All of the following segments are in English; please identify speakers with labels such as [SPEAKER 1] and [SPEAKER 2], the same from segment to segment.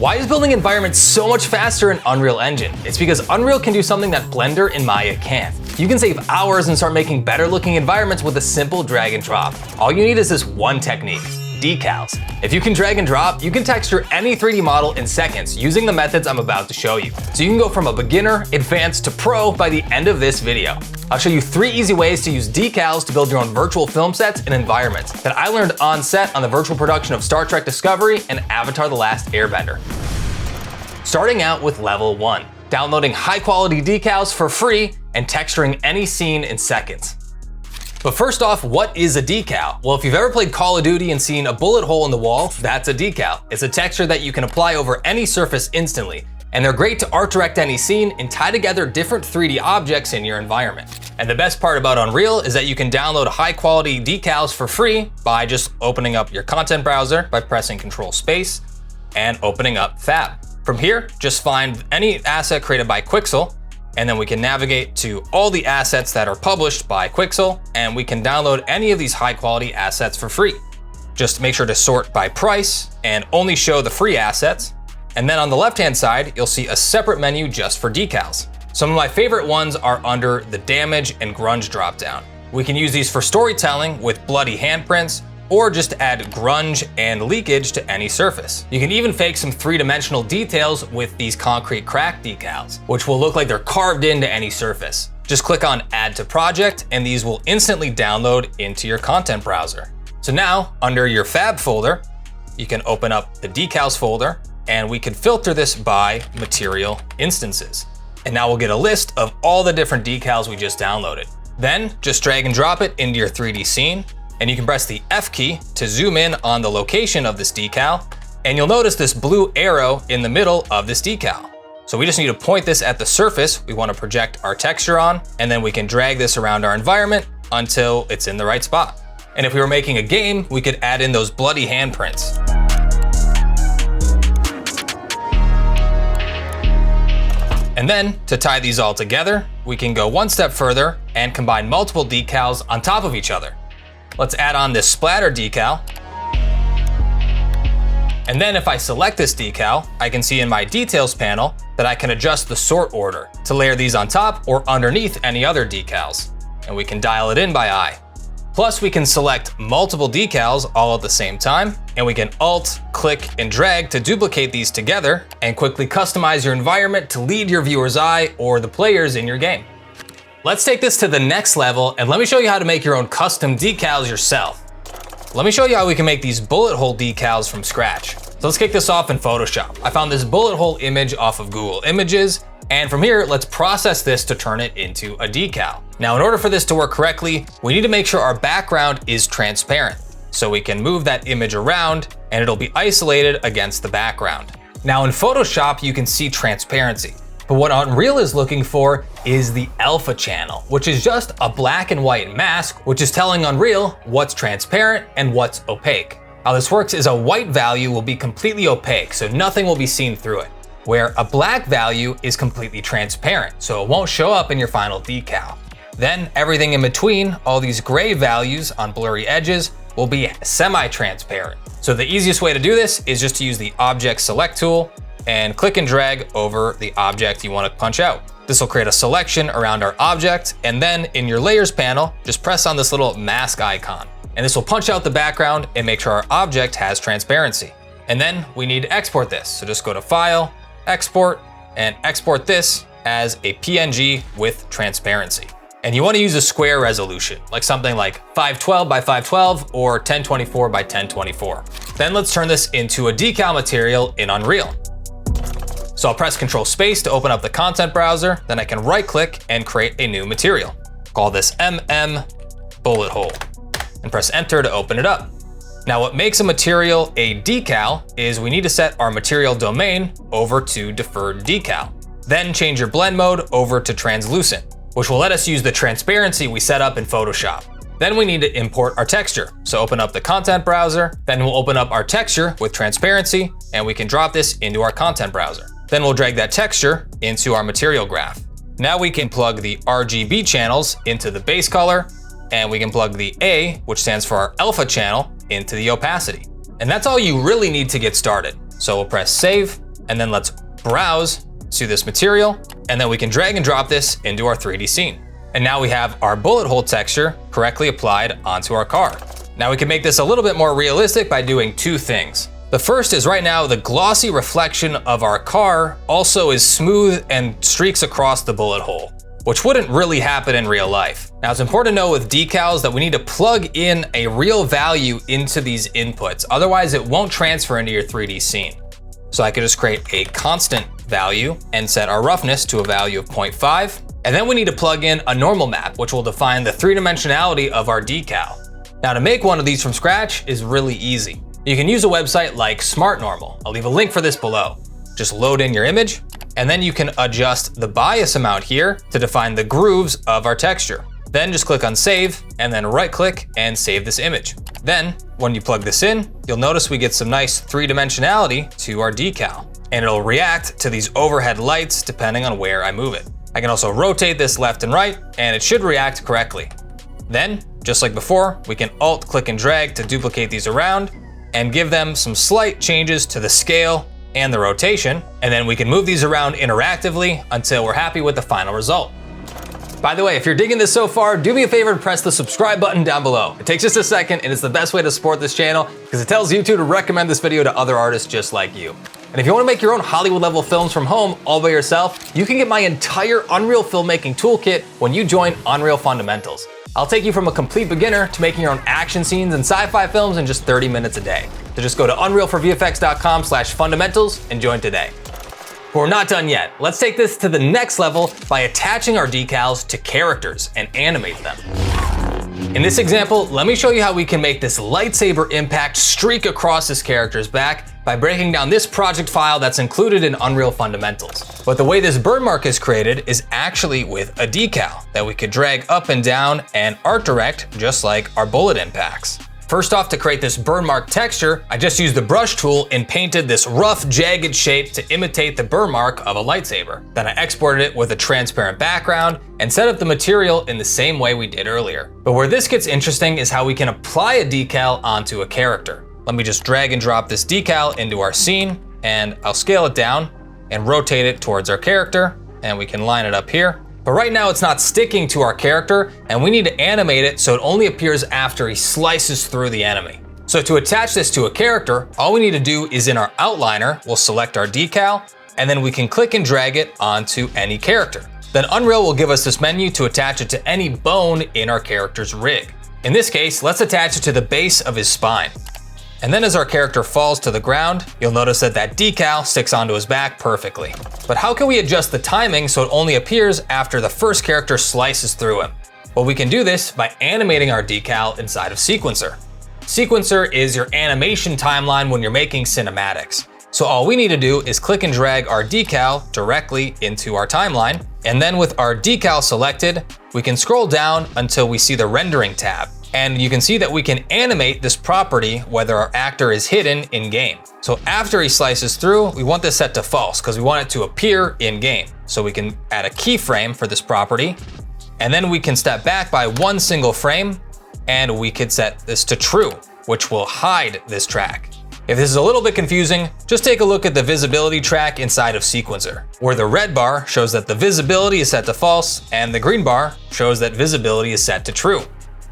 [SPEAKER 1] Why is building environments so much faster in Unreal Engine? It's because Unreal can do something that Blender and Maya can't. You can save hours and start making better looking environments with a simple drag and drop. All you need is this one technique: decals. If you can drag and drop, you can texture any 3D model in seconds using the methods I'm about to show you. So you can go from a beginner, advanced, to pro by the end of this video. I'll show you 3 easy ways to use decals to build your own virtual film sets and environments that I learned on set on the virtual production of Star Trek Discovery and Avatar: The Last Airbender. Starting out with level 1, downloading high quality decals for free and texturing any scene in seconds. But first off, what is a decal? Well, if you've ever played Call of Duty and seen a bullet hole in the wall, that's a decal. It's a texture that you can apply over any surface instantly, and they're great to art direct any scene and tie together different 3D objects in your environment. And the best part about Unreal is that you can download high quality decals for free by just opening up your content browser by pressing Control Space and opening up Fab. From here, just find any asset created by Quixel, and then we can navigate to all the assets that are published by Quixel, and we can download any of these high quality assets for free. Just make sure to sort by price and only show the free assets. And then on the left-hand side, you'll see a separate menu just for decals. Some of my favorite ones are under the damage and grunge dropdown. We can use these for storytelling with bloody handprints, or just add grunge and leakage to any surface. You can even fake some 3-dimensional details with these concrete crack decals, which will look like they're carved into any surface. Just click on Add to Project, and these will instantly download into your content browser. So now, under your Fab folder, you can open up the Decals folder, and we can filter this by material instances. And now we'll get a list of all the different decals we just downloaded. Then, just drag and drop it into your 3D scene, and you can press the F key to zoom in on the location of this decal, and you'll notice this blue arrow in the middle of this decal. So we just need to point this at the surface we want to project our texture on, and then we can drag this around our environment until it's in the right spot. And if we were making a game, we could add in those bloody handprints. And then, to tie these all together, we can go one step further and combine multiple decals on top of each other. Let's add on this splatter decal. And then if I select this decal, I can see in my details panel that I can adjust the sort order to layer these on top or underneath any other decals. And we can dial it in by eye. Plus we can select multiple decals all at the same time, and we can Alt, click, and drag to duplicate these together and quickly customize your environment to lead your viewer's eye or the players in your game. Let's take this to the next level, and let me show you how to make your own custom decals yourself. Let me show you how we can make these bullet hole decals from scratch. So let's kick this off in Photoshop. I found this bullet hole image off of Google Images, and from here, let's process this to turn it into a decal. Now, in order for this to work correctly, we need to make sure our background is transparent. So we can move that image around, and it'll be isolated against the background. Now in Photoshop, you can see transparency. But what Unreal is looking for is the alpha channel, which is just a black and white mask, which is telling Unreal what's transparent and what's opaque. How this works is a white value will be completely opaque, so nothing will be seen through it, where a black value is completely transparent, so it won't show up in your final decal. Then everything in between, all these gray values on blurry edges, will be semi-transparent. So the easiest way to do this is just to use the Object Select tool and click and drag over the object you want to punch out. This will create a selection around our object, and then in your layers panel, just press on this little mask icon. And this will punch out the background and make sure our object has transparency. And then we need to export this. So just go to File, Export, and export this as a PNG with transparency. And you want to use a square resolution, like something like 512 by 512 or 1024 by 1024. Then let's turn this into a decal material in Unreal. So I'll press Control Space to open up the content browser, then I can right click and create a new material. Call this MM Bullet Hole and press Enter to open it up. Now what makes a material a decal is we need to set our material domain over to deferred decal. Then change your blend mode over to translucent, which will let us use the transparency we set up in Photoshop. Then we need to import our texture. So open up the content browser, then we'll open up our texture with transparency, and we can drop this into our content browser. Then we'll drag that texture into our material graph. Now we can plug the RGB channels into the base color, and we can plug the A, which stands for our alpha channel, into the opacity. And that's all you really need to get started. So we'll press Save, And then let's browse to this material, and then we can drag and drop this into our 3D scene. And now we have our bullet hole texture correctly applied onto our car. Now we can make this a little bit more realistic by doing two things. The first is right now the glossy reflection of our car also is smooth and streaks across the bullet hole, which wouldn't really happen in real life. Now it's important to know with decals that we need to plug in a real value into these inputs, otherwise it won't transfer into your 3D scene. So I could just create a constant value and set our roughness to a value of 0.5. And then we need to plug in a normal map, which will define the three-dimensionality of our decal. Now to make one of these from scratch is really easy. You can use a website like SmartNormal. I'll leave a link for this below. Just load in your image, and then you can adjust the bias amount here to define the grooves of our texture. Then just click on save, and then right click and save this image. Then when you plug this in, you'll notice we get some nice three-dimensionality to our decal, and it'll react to these overhead lights depending on where I move it. I can also rotate this left and right, and it should react correctly. Then, just like before, we can Alt click and drag to duplicate these around and give them some slight changes to the scale and the rotation, and then we can move these around interactively until we're happy with the final result. By the way, if you're digging this so far, do me a favor and press the subscribe button down below. It takes just a second and it's the best way to support this channel because it tells YouTube to recommend this video to other artists just like you. And if you want to make your own Hollywood level films from home all by yourself, you can get my entire Unreal filmmaking toolkit when you join Unreal Fundamentals. I'll take you from a complete beginner to making your own action scenes and sci-fi films in just 30 minutes a day. So just go to unrealforvfx.com/fundamentals and join today. But we're not done yet. Let's take this to the next level by attaching our decals to characters and animate them. In this example, let me show you how we can make this lightsaber impact streak across this character's back by breaking down this project file that's included in Unreal Fundamentals. But the way this burn mark is created is actually with a decal that we could drag up and down and art direct just like our bullet impacts. First off, to create this burn mark texture, I just used the brush tool and painted this rough, jagged shape to imitate the burn mark of a lightsaber. Then I exported it with a transparent background and set up the material in the same way we did earlier. But where this gets interesting is how we can apply a decal onto a character. Let me just drag and drop this decal into our scene, and I'll scale it down and rotate it towards our character, and we can line it up here. But right now it's not sticking to our character, and we need to animate it so it only appears after he slices through the enemy. So to attach this to a character, all we need to do is in our outliner, we'll select our decal, and then we can click and drag it onto any character. Then Unreal will give us this menu to attach it to any bone in our character's rig. In this case, let's attach it to the base of his spine. And then as our character falls to the ground, you'll notice that that decal sticks onto his back perfectly. But how can we adjust the timing so it only appears after the first character slices through him? Well, we can do this by animating our decal inside of Sequencer. Sequencer is your animation timeline when you're making cinematics. So all we need to do is click and drag our decal directly into our timeline. And then with our decal selected, we can scroll down until we see the rendering tab. And you can see that we can animate this property whether our actor is hidden in game. So after he slices through, we want this set to false because we want it to appear in game. So we can add a keyframe for this property, and then we can step back by one single frame, and we could set this to true, which will hide this track. If this is a little bit confusing, just take a look at the visibility track inside of Sequencer, where the red bar shows that the visibility is set to false, and the green bar shows that visibility is set to true.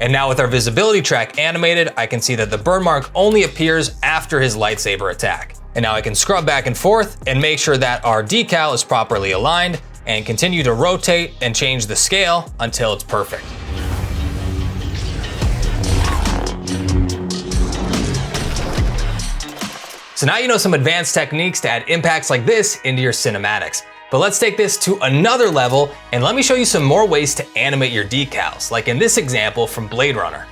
[SPEAKER 1] And now with our visibility track animated, I can see that the burn mark only appears after his lightsaber attack. And now I can scrub back and forth and make sure that our decal is properly aligned and continue to rotate and change the scale until it's perfect. So now you know some advanced techniques to add impacts like this into your cinematics. But let's take this to another level and let me show you some more ways to animate your decals, like in this example from Blade Runner.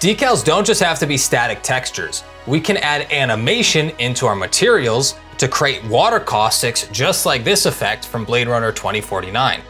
[SPEAKER 1] Decals don't just have to be static textures. We can add animation into our materials to create water caustics just like this effect from Blade Runner 2049.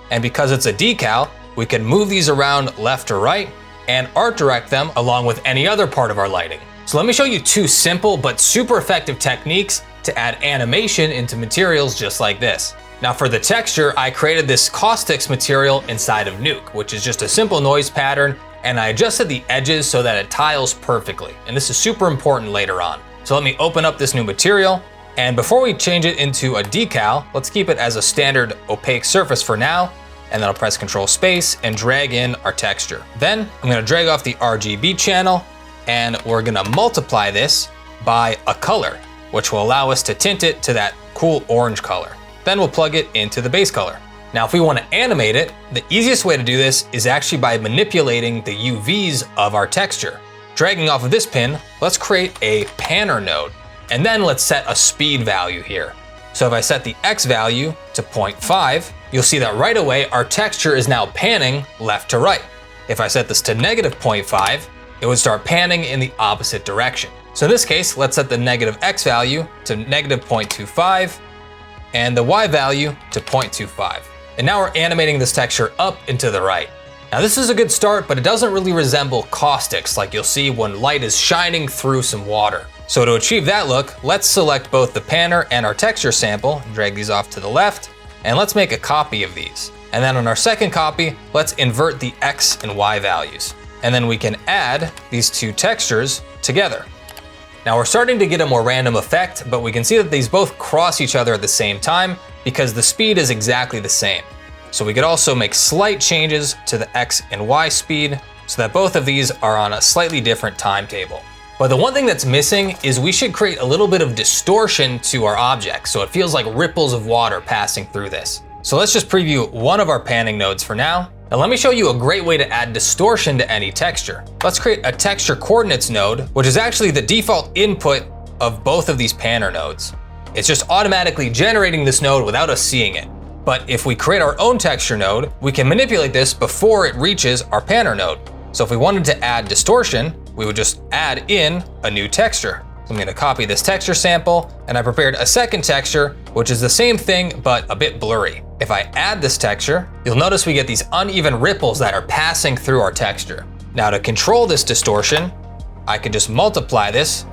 [SPEAKER 1] And because it's a decal, we can move these around left or right and art direct them along with any other part of our lighting. So let me show you two simple but super effective techniques to add animation into materials just like this. Now for the texture, I created this Caustics material inside of Nuke, which is just a simple noise pattern, and I adjusted the edges so that it tiles perfectly. And this is super important later on. So let me open up this new material, And before we change it into a decal, let's keep it as a standard opaque surface for now, and then I'll press Control Space and drag in our texture. Then I'm gonna drag off the RGB channel, and we're gonna multiply this by a color, which will allow us to tint it to that cool orange color. Then we'll plug it into the base color. Now, if we want to animate it, the easiest way to do this is actually by manipulating the UVs of our texture. Dragging off of this pin, let's create a panner node, and then let's set a speed value here. So if I set the X value to 0.5, you'll see that right away our texture is now panning left to right. If I set this to -0.5, it would start panning in the opposite direction. So in this case, let's set the -X value to -0.25 and the Y value to 0.25. And now we're animating this texture up and to the right. Now this is a good start, but it doesn't really resemble caustics like you'll see when light is shining through some water. So to achieve that look, let's select both the panner and our texture sample, drag these off to the left, and let's make a copy of these. And then on our second copy, let's invert the X and Y values. And then we can add these two textures together. Now we're starting to get a more random effect, but we can see that these both cross each other at the same time because the speed is exactly the same. So we could also make slight changes to the X and Y speed so that both of these are on a slightly different timetable. But the one thing that's missing is we should create a little bit of distortion to our object so it feels like ripples of water passing through this. So let's just preview one of our panning nodes for now. Now let me show you a great way to add distortion to any texture. Let's create a texture coordinates node, which is actually the default input of both of these panner nodes. It's just automatically generating this node without us seeing it. But if we create our own texture node, we can manipulate this before it reaches our panner node. So if we wanted to add distortion, we would just add in a new texture. So I'm gonna copy this texture sample, and I prepared a second texture, which is the same thing, but a bit blurry. If I add this texture, you'll notice we get these uneven ripples that are passing through our texture. Now to control this distortion, I could just multiply this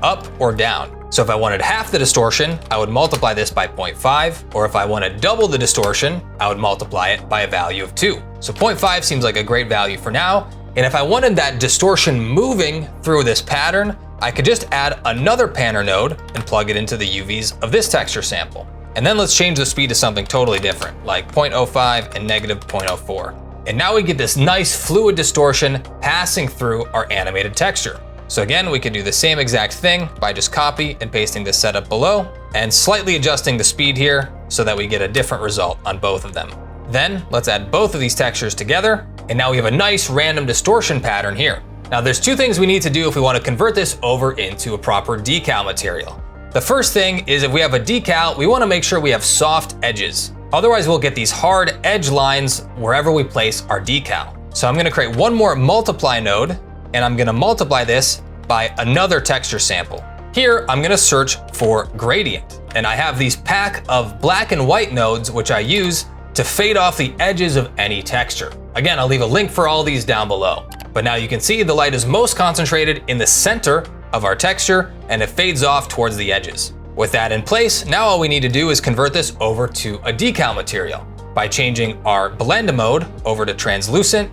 [SPEAKER 1] up or down. So if I wanted half the distortion, I would multiply this by 0.5, or if I wanted double the distortion, I would multiply it by a value of 2. So 0.5 seems like a great value for now, and if I wanted that distortion moving through this pattern, I could just add another panner node and plug it into the UVs of this texture sample. And then let's change the speed to something totally different, like 0.05 and -0.04. And now we get this nice fluid distortion passing through our animated texture. So again, we could do the same exact thing by just copy and pasting this setup below and slightly adjusting the speed here so that we get a different result on both of them. Then let's add both of these textures together, and now we have a nice random distortion pattern here. Now there's two things we need to do if we want to convert this over into a proper decal material. The first thing is if we have a decal, we want to make sure we have soft edges. Otherwise we'll get these hard edge lines wherever we place our decal. So I'm going to create one more multiply node, and I'm going to multiply this by another texture sample. Here I'm going to search for gradient, and I have these pack of black and white nodes which I use to fade off the edges of any texture. Again, I'll leave a link for all these down below. But now you can see the light is most concentrated in the center of our texture, and it fades off towards the edges. With that in place, now all we need to do is convert this over to a decal material by changing our blend mode over to translucent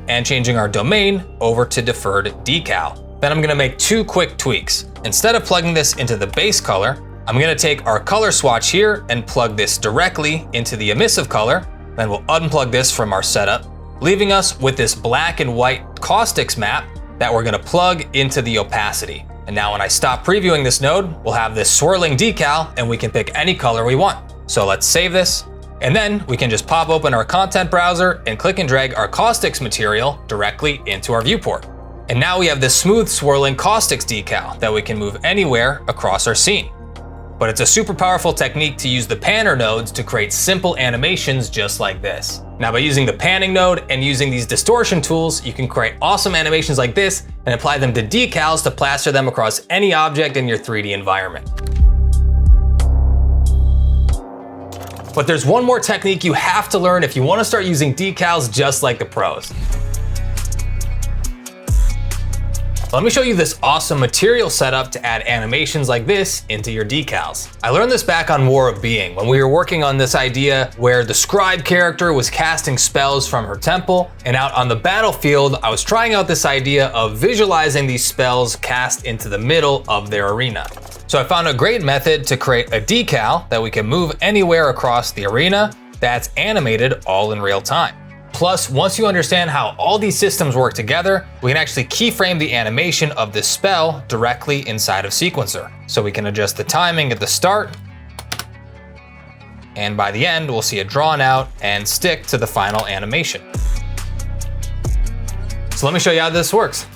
[SPEAKER 1] and changing our domain over to deferred decal. Then I'm gonna make two quick tweaks. Instead of plugging this into the base color, I'm gonna take our color swatch here and plug this directly into the emissive color. Then we'll unplug this from our setup, leaving us with this black and white caustics map that we're gonna plug into the opacity. And now when I stop previewing this node, we'll have this swirling decal and we can pick any color we want. So let's save this. And then we can just pop open our content browser and click and drag our caustics material directly into our viewport. And now we have this smooth swirling caustics decal that we can move anywhere across our scene. But it's a super powerful technique to use the panner nodes to create simple animations just like this. Now by using the panning node and using these distortion tools, you can create awesome animations like this and apply them to decals to plaster them across any object in your 3D environment. But there's one more technique you have to learn if you want to start using decals just like the pros. Let me show you this awesome material setup to add animations like this into your decals. I learned this back on War of Being when we were working on this idea where the scribe character was casting spells from her temple, and out on the battlefield, I was trying out this idea of visualizing these spells cast into the middle of their arena. So I found a great method to create a decal that we can move anywhere across the arena that's animated all in real time. Plus, once you understand how all these systems work together, we can actually keyframe the animation of this spell directly inside of Sequencer. So we can adjust the timing at the start, and by the end, we'll see it drawn out and stick to the final animation. So let me show you how this works.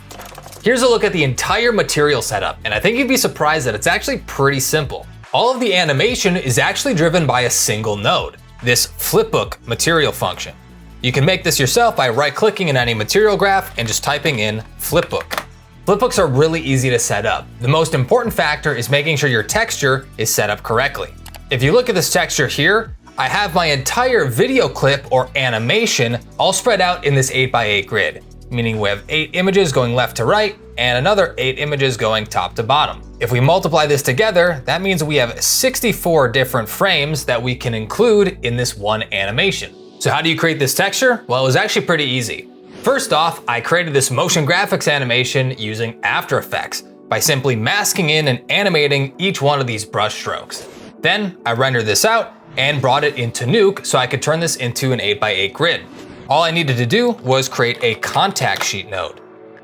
[SPEAKER 1] Here's a look at the entire material setup, and I think you'd be surprised that it's actually pretty simple. All of the animation is actually driven by a single node, this flipbook material function. You can make this yourself by right-clicking in any material graph and just typing in flipbook. Flipbooks are really easy to set up. The most important factor is making sure your texture is set up correctly. If you look at this texture here, I have my entire video clip or animation all spread out in this 8x8 grid, meaning we have 8 images going left to right and another 8 images going top to bottom. If we multiply this together, that means we have 64 different frames that we can include in this one animation. So how do you create this texture? Well, it was actually pretty easy. First off, I created this motion graphics animation using After Effects by simply masking in and animating each one of these brush strokes. Then I rendered this out and brought it into Nuke so I could turn this into an 8x8 grid. All I needed to do was create a contact sheet node.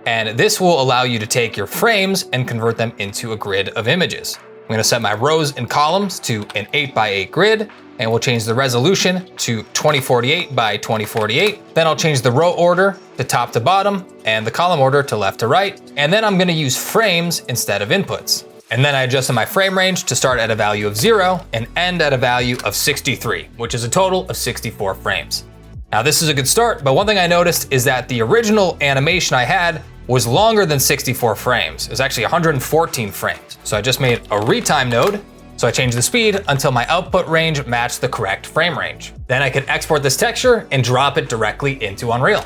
[SPEAKER 1] And this will allow you to take your frames and convert them into a grid of images. I'm gonna set my rows and columns to an 8x8 grid, and we'll change the resolution to 2048 by 2048. Then I'll change the row order to top to bottom and the column order to left to right. And then I'm gonna use frames instead of inputs. And then I adjusted my frame range to start at a value of 0 and end at a value of 63, which is a total of 64 frames. Now this is a good start, but one thing I noticed is that the original animation I had was longer than 64 frames. It was actually 114 frames. So I just made a retime node. So I changed the speed until my output range matched the correct frame range. Then I could export this texture and drop it directly into Unreal.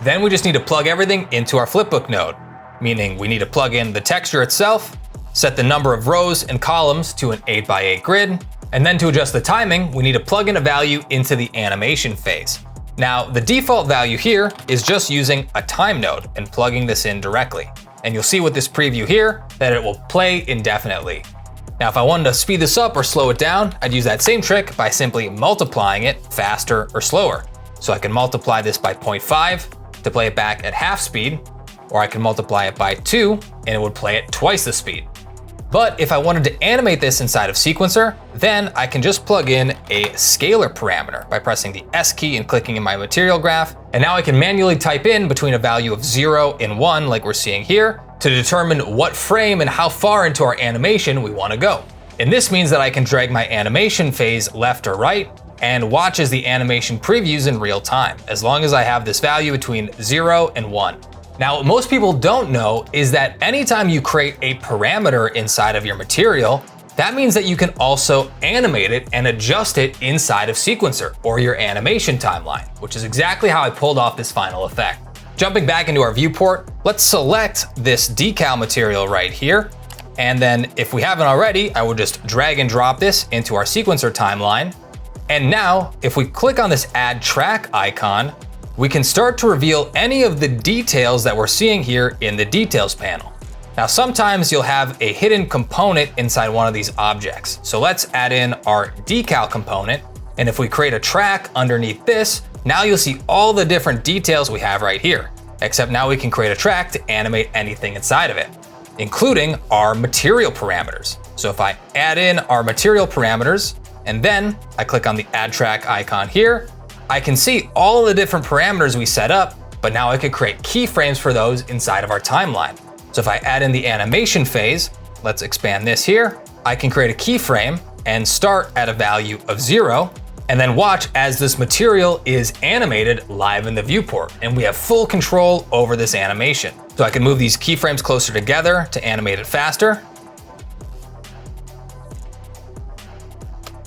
[SPEAKER 1] Then we just need to plug everything into our flipbook node, meaning we need to plug in the texture itself, set the number of rows and columns to an 8x8 grid, and then to adjust the timing, we need to plug in a value into the animation phase. Now, the default value here is just using a time node and plugging this in directly. And you'll see with this preview here that it will play indefinitely. Now, if I wanted to speed this up or slow it down, I'd use that same trick by simply multiplying it faster or slower. So I can multiply this by 0.5 to play it back at half speed, or I can multiply it by 2 and it would play at twice the speed. But if I wanted to animate this inside of Sequencer, then I can just plug in a scalar parameter by pressing the S key and clicking in my material graph. And now I can manually type in between a value of 0 and 1, like we're seeing here, to determine what frame and how far into our animation we want to go. And this means that I can drag my animation phase left or right and watch as the animation previews in real time, as long as I have this value between 0 and 1. Now, what most people don't know is that anytime you create a parameter inside of your material, that means that you can also animate it and adjust it inside of Sequencer or your animation timeline, which is exactly how I pulled off this final effect. Jumping back into our viewport, let's select this decal material right here. And then if we haven't already, I will just drag and drop this into our Sequencer timeline. And now, if we click on this add track icon, we can start to reveal any of the details that we're seeing here in the details panel. Now, sometimes you'll have a hidden component inside one of these objects. So let's add in our decal component. And if we create a track underneath this, now you'll see all the different details we have right here, except now we can create a track to animate anything inside of it, including our material parameters. So if I add in our material parameters, and then I click on the add track icon here, I can see all the different parameters we set up, but now I could create keyframes for those inside of our timeline. So if I add in the animation phase, let's expand this here, I can create a keyframe and start at a value of 0, and then watch as this material is animated live in the viewport, and we have full control over this animation. So I can move these keyframes closer together to animate it faster.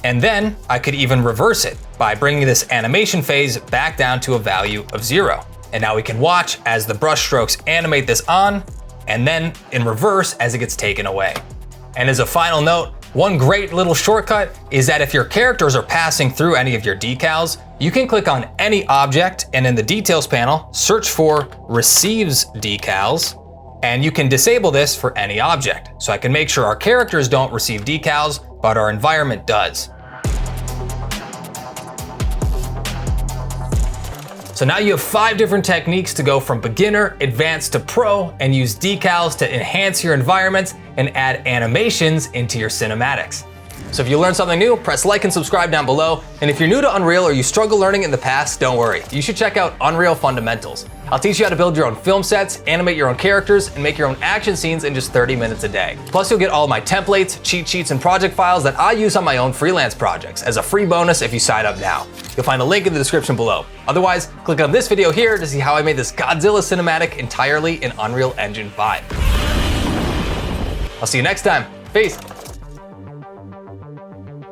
[SPEAKER 1] And then I could even reverse it by bringing this animation phase back down to a value of 0. And now we can watch as the brush strokes animate this on, and then in reverse as it gets taken away. And as a final note, one great little shortcut is that if your characters are passing through any of your decals, you can click on any object and in the details panel, search for receives decals, and you can disable this for any object. So I can make sure our characters don't receive decals, but our environment does. So now you have 5 different techniques to go from beginner, advanced to pro, and use decals to enhance your environments and add animations into your cinematics. So if you learned something new, press like and subscribe down below. And if you're new to Unreal or you struggle learning in the past, don't worry. You should check out Unreal Fundamentals. I'll teach you how to build your own film sets, animate your own characters, and make your own action scenes in just 30 minutes a day. Plus you'll get all of my templates, cheat sheets, and project files that I use on my own freelance projects as a free bonus if you sign up now. You'll find a link in the description below. Otherwise, click on this video here to see how I made this Godzilla cinematic entirely in Unreal Engine 5. I'll see you next time. Peace.